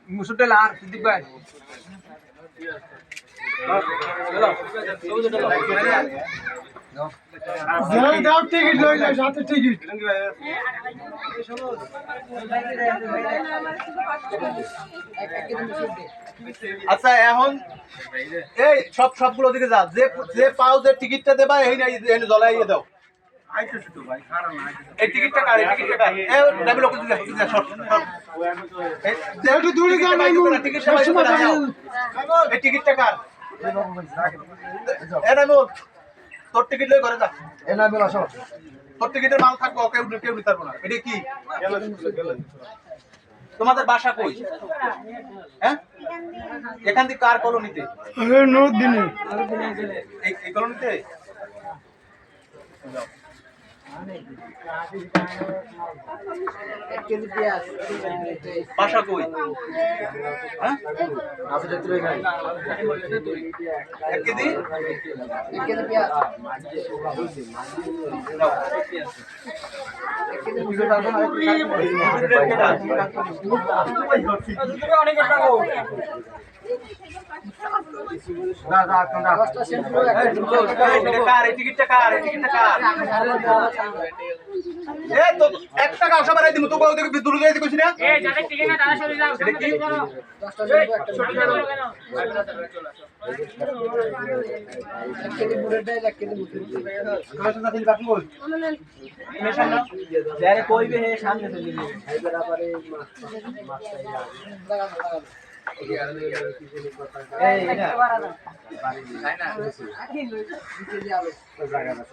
মুসুর ডাল আর সিদ্দিক ভাই টিকিট লই না সাথে টিকিট আচ্ছা এখন এই সবগুলো দিকে যা যে পাও যে টিকিটটা দেবা এই নাই জ্বলাইয়ে দাও এই টিকিটটা কার এই ডাবল লোক দিতে শর্ট একটু দূরে যাও না এই টিকিটটা কার এটা মোর তোর টিকিট লই করে যা এনা বেলা সব তোর টিকিটের মাল থাকবো কেউ নিতে পারবো না এটা কি তোমাদের বাসা কই হ্যাঁ এখান থেকে কার কলোনিতে নোট দিনে এই কলোনিতে বাসা কই হ্যাঁ এক কেজি